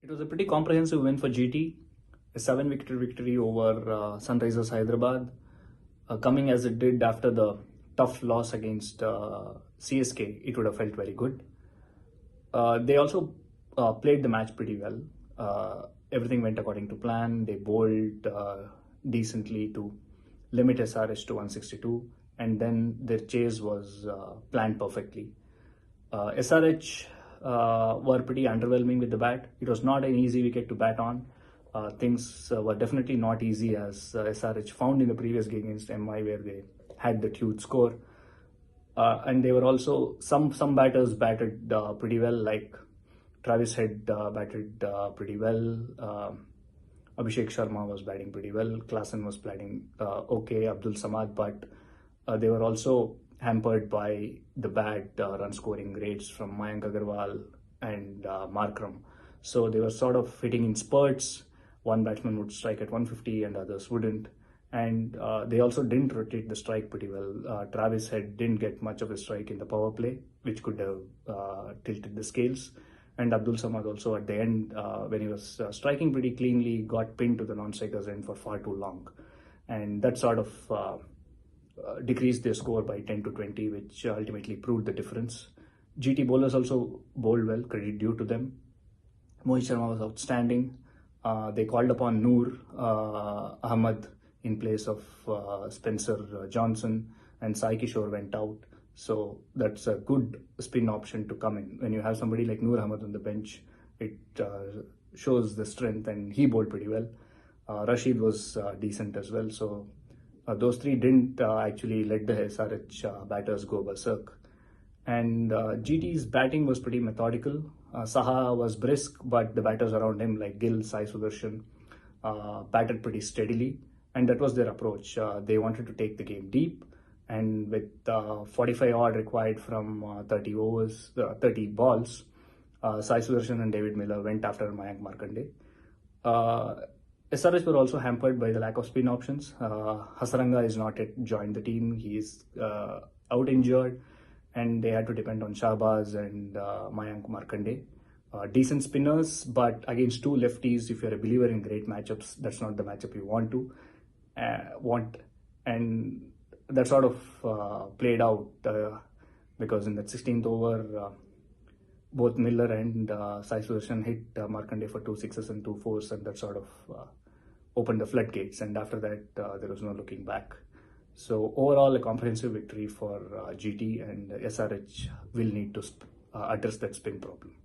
It was a pretty comprehensive win for GT, a 7-wicket victory over Sunrisers Hyderabad, coming as it did after the tough loss against CSK. It would have felt very good. They also played the match pretty well. Everything went according to plan. They bowled decently to limit SRH to 162, and then their chase was planned perfectly. SRH were pretty underwhelming with the bat. It was not an easy wicket to bat on. Things were definitely not easy, as SRH found in the previous game against MI, where they had that huge score. And they were also, some batters batted pretty well, like Travis Head batted pretty well. Abhishek Sharma was batting pretty well. Klassen was batting okay. Abdul Samad, but they were also hampered by the bad run scoring rates from Mayank Agarwal and Markram. So they were sort of hitting in spurts. One batsman would strike at 150 and others wouldn't. And they also didn't rotate the strike pretty well. Travis Head didn't get much of a strike in the power play, which could have tilted the scales. And Abdul Samad also at the end, when he was striking pretty cleanly, got pinned to the non-striker's end for far too long. And that sort of decreased their score by 10 to 20, which ultimately proved the difference. GT bowlers also bowled well, credit due to them. Mohit Sharma was outstanding. They called upon Noor Ahmed in place of Spencer Johnson, and Sai Kishore went out. So that's a good spin option to come in. When you have somebody like Noor Ahmed on the bench, it shows the strength, and he bowled pretty well. Rashid was decent as well. So those three didn't actually let the SRH batters go berserk. And GT's batting was pretty methodical. Saha was brisk, but the batters around him, like Gill, Sai Sudarshan, batted pretty steadily. And that was their approach. They wanted to take the game deep. And with 45 odd required from 30 balls, Sai Sudarshan and David Miller went after Mayank Markande. SRH were also hampered by the lack of spin options. Hasaranga is not yet joined the team. He is out injured, and they had to depend on Shahbaz and Mayank Markande. Decent spinners, but against two lefties, if you're a believer in great matchups, that's not the matchup you want. And that sort of played out because in that 16th over, both Miller and Sai Sudarshan hit Markande for 2 sixes and 2 fours, and that sort of opened the floodgates. And after that, there was no looking back. So overall, a comprehensive victory for GT, and SRH will need to address that spin problem.